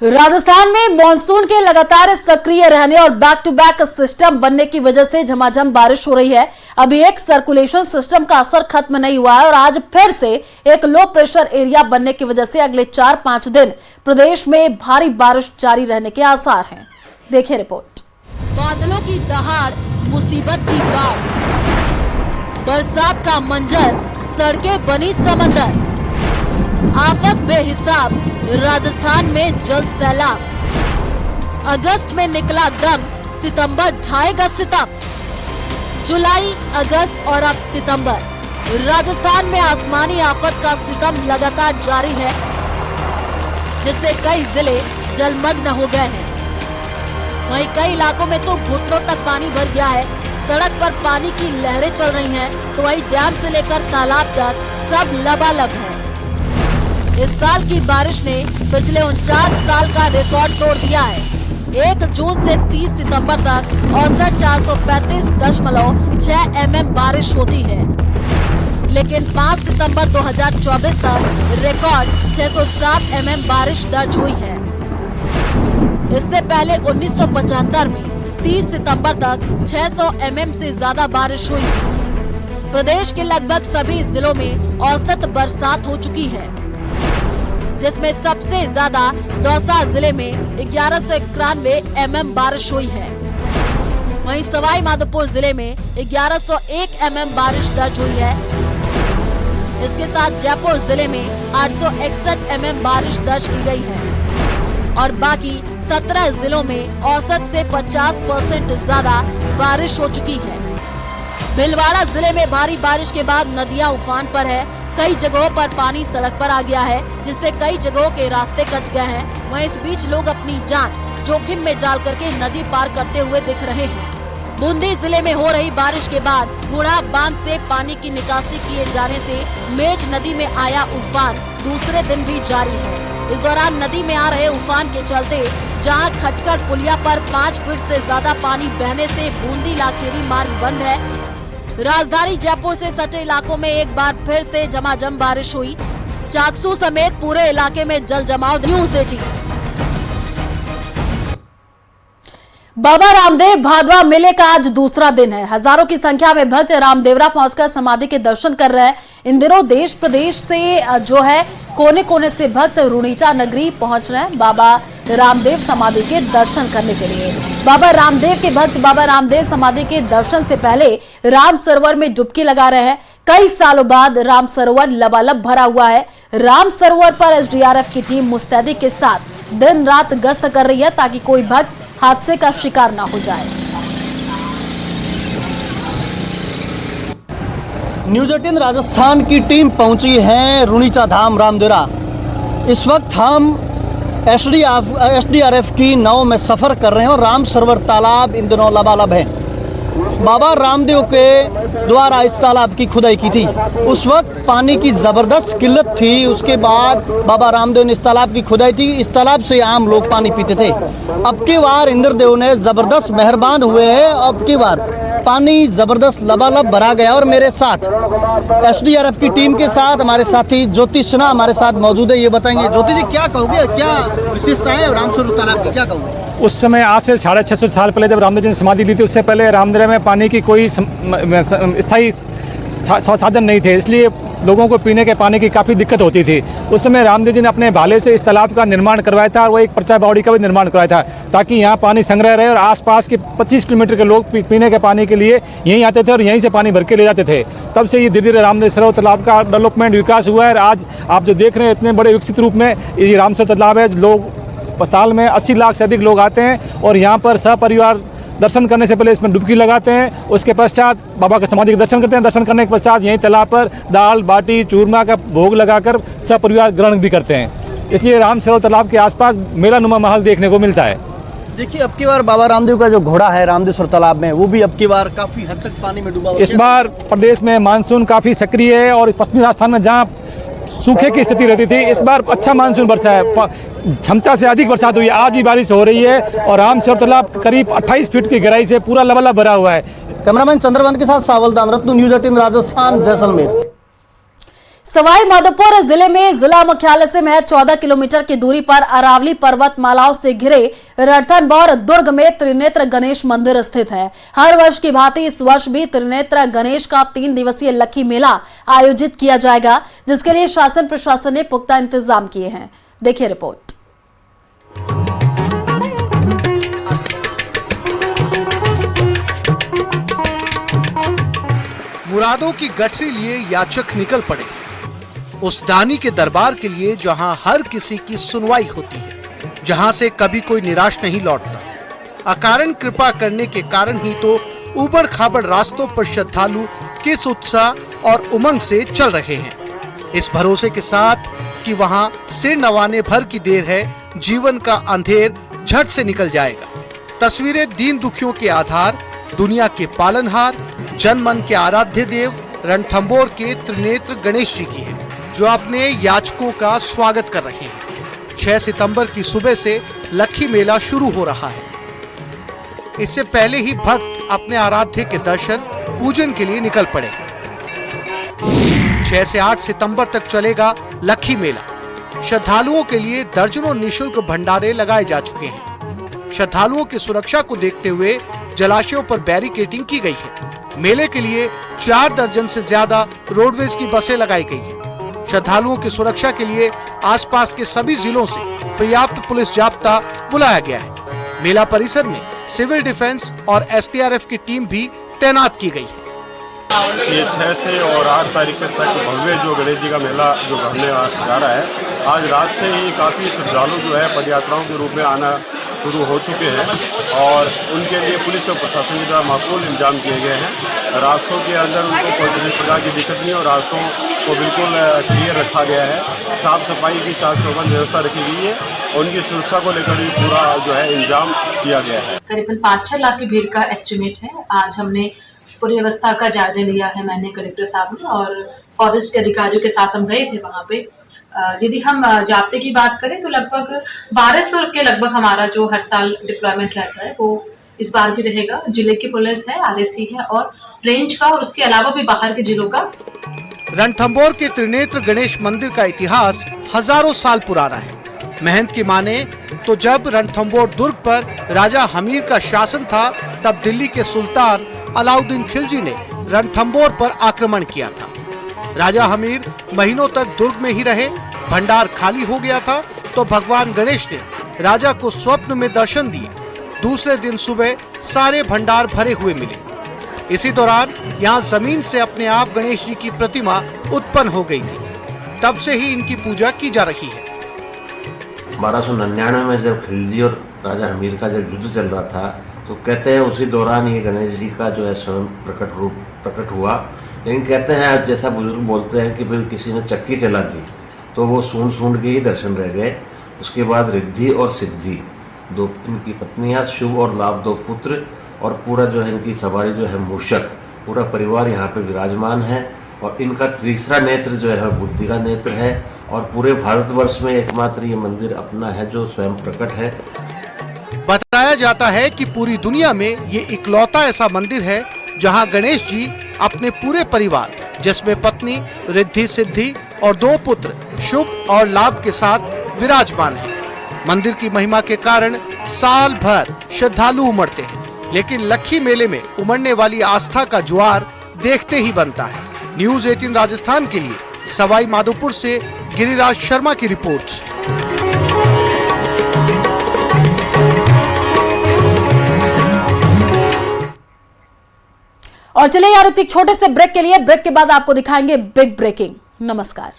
राजस्थान में मॉनसून के लगातार सक्रिय रहने और बैक टू बैक सिस्टम बनने की वजह से झमाझम बारिश हो रही है। अभी एक सर्कुलेशन सिस्टम का असर खत्म नहीं हुआ है और आज फिर से एक लो प्रेशर एरिया बनने की वजह से अगले 4-5 दिन प्रदेश में भारी बारिश जारी रहने के आसार हैं। देखिए रिपोर्ट। बादलों की दहाड़, मुसीबत की बाढ़, बरसात का मंजर, सड़कें बनी समंदर, आफत बेहिसाब, राजस्थान में जल सैलाब। अगस्त में निकला दम, सितंबर ढाएगा सितम। जुलाई, अगस्त और अब सितंबर, राजस्थान में आसमानी आफत का सितम लगातार जारी है, जिससे कई जिले जलमग्न हो गए हैं। वहीं कई इलाकों में तो घुटनों तक पानी भर गया है। सड़क पर पानी की लहरें चल रही हैं, तो वहीं डैम से लेकर तालाब तक सब लबालब है। इस साल की बारिश ने पिछले 49 साल का रिकॉर्ड तोड़ दिया है। 1 जून से 30 सितंबर तक औसत 435.6 mm बारिश होती है, लेकिन 5 सितंबर 2024 तक रिकॉर्ड 607 mm बारिश दर्ज हुई है। इससे पहले 1975 में 30 सितंबर तक 600 mm से ज्यादा बारिश हुई। प्रदेश के लगभग सभी जिलों में औसत बरसात हो चुकी है, जिसमें सबसे ज्यादा दौसा जिले में 1191 mm बारिश हुई है। वहीं सवाई माधोपुर जिले में 1101 mm बारिश दर्ज हुई है। इसके साथ जयपुर जिले में 861 mm बारिश दर्ज की गई है और बाकी 17 जिलों में औसत से 50% ज्यादा बारिश हो चुकी है। भीलवाड़ा जिले में भारी बारिश के बाद नदियां उफान पर है। कई जगहों पर पानी सड़क पर आ गया है, जिससे कई जगहों के रास्ते कट गए हैं। वहीं इस बीच लोग अपनी जान जोखिम में डाल करके नदी पार करते हुए दिख रहे हैं। बूंदी जिले में हो रही बारिश के बाद गुड़ा बांध से पानी की निकासी किए जाने से मेज नदी में आया उफान दूसरे दिन भी जारी है। इस दौरान नदी में आ रहे उफान के चलते जहां खटकर पुलिया पर 5 फीट से ज्यादा पानी बहने से बूंदी लाखेरी मार्ग बंद है। राजधानी जयपुर से सटे इलाकों में एक बार फिर से झमाझम बारिश हुई। चाकसू समेत पूरे इलाके में जल जमाव। न्यूज़ 18। बाबा रामदेव भादवा मेले का आज दूसरा दिन है। हजारों की संख्या में भक्त रामदेवरा पहुंचकर समाधि के दर्शन कर रहे हैं। इन दिनों देश प्रदेश से जो है कोने कोने से भक्त रुणीचा नगरी पहुंच रहे हैं बाबा रामदेव समाधि के दर्शन करने के लिए। बाबा रामदेव के भक्त बाबा रामदेव समाधि के दर्शन से पहले राम सरोवर में डुबकी लगा रहे हैं। कई सालों बाद राम सरोवर लबालब भरा हुआ है। राम सरोवर पर एसडीआरएफ की टीम मुस्तैदी के साथ दिन रात गश्त कर रही है, ताकि कोई भक्त हादसे का शिकार ना हो जाए। न्यूज़ 18 राजस्थान की टीम पहुंची है रुणीचा धाम रामदेवरा। इस वक्त हम एसडीआरएफ की नाव में सफ़र कर रहे हैं और राम सरोवर तालाब इन दिनों लबालब है। बाबा रामदेव के द्वारा इस तालाब की खुदाई की थी। उस वक्त पानी की ज़बरदस्त किल्लत थी। उसके बाद बाबा रामदेव ने इस तालाब की खुदाई की। इस तालाब से आम लोग पानी पीते थे। अब की बार इंद्रदेव ने ज़बरदस्त मेहरबान हुए हैं। अब की बार पानी ज़बरदस्त लबालब भरा गया और मेरे साथ एसडीआरएफ की टीम के साथ हमारे साथी ज्योति सिन्हा हमारे साथ मौजूद है। ये बताएंगे ज्योति जी, क्या कहोगे, क्या विशेषता है राम सरोवर तालाब की, क्या कहोगे? उस समय आज से 650 साल पहले जब रामदेव जी ने समाधि ली थी, उससे पहले रामदेव में पानी की कोई स्थायी साधन नहीं थे, इसलिए लोगों को पीने के पानी की काफ़ी दिक्कत होती थी। उस समय रामदेव जी ने अपने भाले से इस तालाब का निर्माण करवाया था और वो एक पर्चा बावड़ी का भी निर्माण करवाया था, ताकि यहाँ पानी संग्रह रहे और आसपास के 25 किलोमीटर के लोग पीने के पानी के लिए यहीं आते थे और यहीं से पानी भर के ले जाते थे। तब से ये धीरे धीरे रामदेव सरोवर तालाब का डेवलपमेंट विकास हुआ है और आज आप जो देख रहे हैं इतने बड़े विकसित रूप में ये राम सरोवर तालाब है। लोग साल में 80 लाख से अधिक लोग आते हैं और यहाँ पर सपरिवार दर्शन करने से पहले इसमें डुबकी लगाते हैं। उसके पश्चात बाबा के समाधि के दर्शन करते हैं। दर्शन करने के पश्चात यहीं तालाब पर दाल बाटी चूरमा का भोग लगाकर सपरिवार ग्रहण भी करते हैं। इसलिए राम सरोवर तालाब के आसपास मेला नुमा माहौल देखने को मिलता है। देखिए, अब की बार बाबा रामदेव का जो घोड़ा है रामदेव तालाब में, वो भी अब की बार काफ़ी हद तक पानी में डूबा हुआ है। इस बार प्रदेश में मानसून काफ़ी सक्रिय है और पश्चिमी राजस्थान में जहाँ सूखे की स्थिति रहती थी, इस बार अच्छा मानसून बरसा है। क्षमता से अधिक बरसात हुई है। आज भी बारिश हो रही है और राम सरोवर तालाब करीब 28 फीट की गहराई से पूरा लबालब भरा हुआ है। कैमरामैन चंद्रवन के साथ सावल दामरत्न, न्यूज़ 18 राजस्थान, जैसलमेर। सवाई माधोपुर जिले में जिला मुख्यालय से महज 14 किलोमीटर की दूरी पर अरावली पर्वत मालाओं से घिरे रणथंभौर दुर्ग में त्रिनेत्र गणेश मंदिर स्थित है। हर वर्ष की भांति इस वर्ष भी त्रिनेत्र गणेश का 3 दिवसीय लक्की मेला आयोजित किया जाएगा, जिसके लिए शासन प्रशासन ने पुख्ता इंतजाम किए हैं। देखिए रिपोर्ट। मुरादों की गठरी लिए याचक निकल पड़े उस दानी के दरबार के लिए जहां हर किसी की सुनवाई होती है, जहां से कभी कोई निराश नहीं लौटता। अकारण कृपा करने के कारण ही तो उबड़ खाबड़ रास्तों पर श्रद्धालु किस उत्साह और उमंग से चल रहे हैं, इस भरोसे के साथ कि वहां सिर नवाने भर की देर है, जीवन का अंधेर झट से निकल जाएगा। तस्वीरें दीन दुखियों के आधार, दुनिया के पालनहार, जन मन के आराध्य देव रणथंभौर के त्रिनेत्र गणेश जी की है, जो अपने याचकों का स्वागत कर रहे हैं। 6 सितंबर की सुबह से लक्की मेला शुरू हो रहा है। इससे पहले ही भक्त अपने आराध्य के दर्शन पूजन के लिए निकल पड़े। 6 से 8 सितंबर तक चलेगा लक्की मेला। श्रद्धालुओं के लिए दर्जनों निःशुल्क भंडारे लगाए जा चुके हैं। श्रद्धालुओं की सुरक्षा को देखते हुए जलाशयों पर बैरिकेडिंग की गई है। मेले के लिए 4 दर्जन से ज्यादा रोडवेज की बसें लगाई गई हैं। श्रद्धालुओं की सुरक्षा के लिए आसपास के सभी जिलों से पर्याप्त पुलिस जाब्ता बुलाया गया है। मेला परिसर में सिविल डिफेंस और SDRF की टीम भी तैनात की गई है। ये 6 से और 8 तारीख तक भव्य जो गणेश जी का मेला जो होने जा रहा है, आज रात से ही काफ़ी श्रद्धालु जो है पदयात्राओं के रूप में आना शुरू हो चुके हैं और उनके लिए पुलिस और प्रशासन के द्वारा माकूल इंतजाम किए गए हैं। रास्तों के अंदर उनको कोई किसी प्रकार की दिक्कत नहीं और रास्तों को बिल्कुल क्लियर रखा गया है। साफ सफाई की 4 चौबंद व्यवस्था रखी गई है और उनकी सुरक्षा को लेकर भी पूरा जो है इंतजाम किया गया है। करीबन 5-6 लाख की भीड़ का एस्टिमेट है। आज हमने पूरी व्यवस्था का जायजा लिया है, मैंने कलेक्टर साहब ने और फॉरेस्ट के अधिकारियों के साथ हम गए थे वहाँ पे। यदि हम जाब्ते की बात करें तो लगभग 1200 के लगभग हमारा जो हर साल डिप्लॉयमेंट रहता है वो इस बार भी रहेगा। जिले की पुलिस है, RSC है और रेंज का और उसके अलावा भी बाहर के जिलों का। रणथंभौर के त्रिनेत्र गणेश मंदिर का इतिहास हजारों साल पुराना है। महंत की माने तो जब रणथंभौर दुर्ग पर राजा हमीर का शासन था, तब दिल्ली के सुल्तान अलाउद्दीन खिलजी ने रणथंभौर पर आक्रमण किया था। राजा हमीर महीनों तक दुर्ग में ही रहे। भंडार खाली हो गया था तो भगवान गणेश ने राजा को स्वप्न में दर्शन दिए। दूसरे दिन सुबह सारे भंडार भरे हुए मिले। इसी दौरान यहाँ जमीन से अपने आप गणेश जी की प्रतिमा उत्पन्न हो गई थी। तब से ही इनकी पूजा की जा रही है। 1299 में जब खिलजी और राजा हमीर का जब युद्ध चल रहा था तो कहते हैं उसी दौरान ये गणेश जी का जो है स्वयं प्रकट हुआ। लेकिन कहते हैं जैसा बुजुर्ग बोलते हैं कि भाई किसी ने चक्की चला दी तो वो सूंढ के ही दर्शन रह गए। उसके बाद रिद्धि और सिद्धि 2 इनकी पत्नियां, शुभ और लाभ 2 पुत्र और पूरा जो है इनकी सवारी जो है मूषक, पूरा परिवार यहाँ पे विराजमान है। और इनका तीसरा नेत्र जो है बुद्धि का नेत्र है और पूरे भारतवर्ष में एकमात्र ये मंदिर अपना है जो स्वयं प्रकट है। बताया जाता है कि पूरी दुनिया में ये इकलौता ऐसा मंदिर है जहां गणेश जी अपने पूरे परिवार, जिसमें पत्नी, रिद्धि सिद्धि और 2 पुत्र शुभ और लाभ के साथ विराजमान हैं। मंदिर की महिमा के कारण साल भर श्रद्धालु उमड़ते हैं, लेकिन लक्की मेले में उमड़ने वाली आस्था का ज्वार देखते ही बनता है। न्यूज़ 18 राजस्थान के लिए सवाई माधोपुर से गिरिराज शर्मा की रिपोर्ट। और चलिए यार एक छोटे से ब्रेक के लिए, ब्रेक के बाद आपको दिखाएंगे बिग ब्रेकिंग। नमस्कार।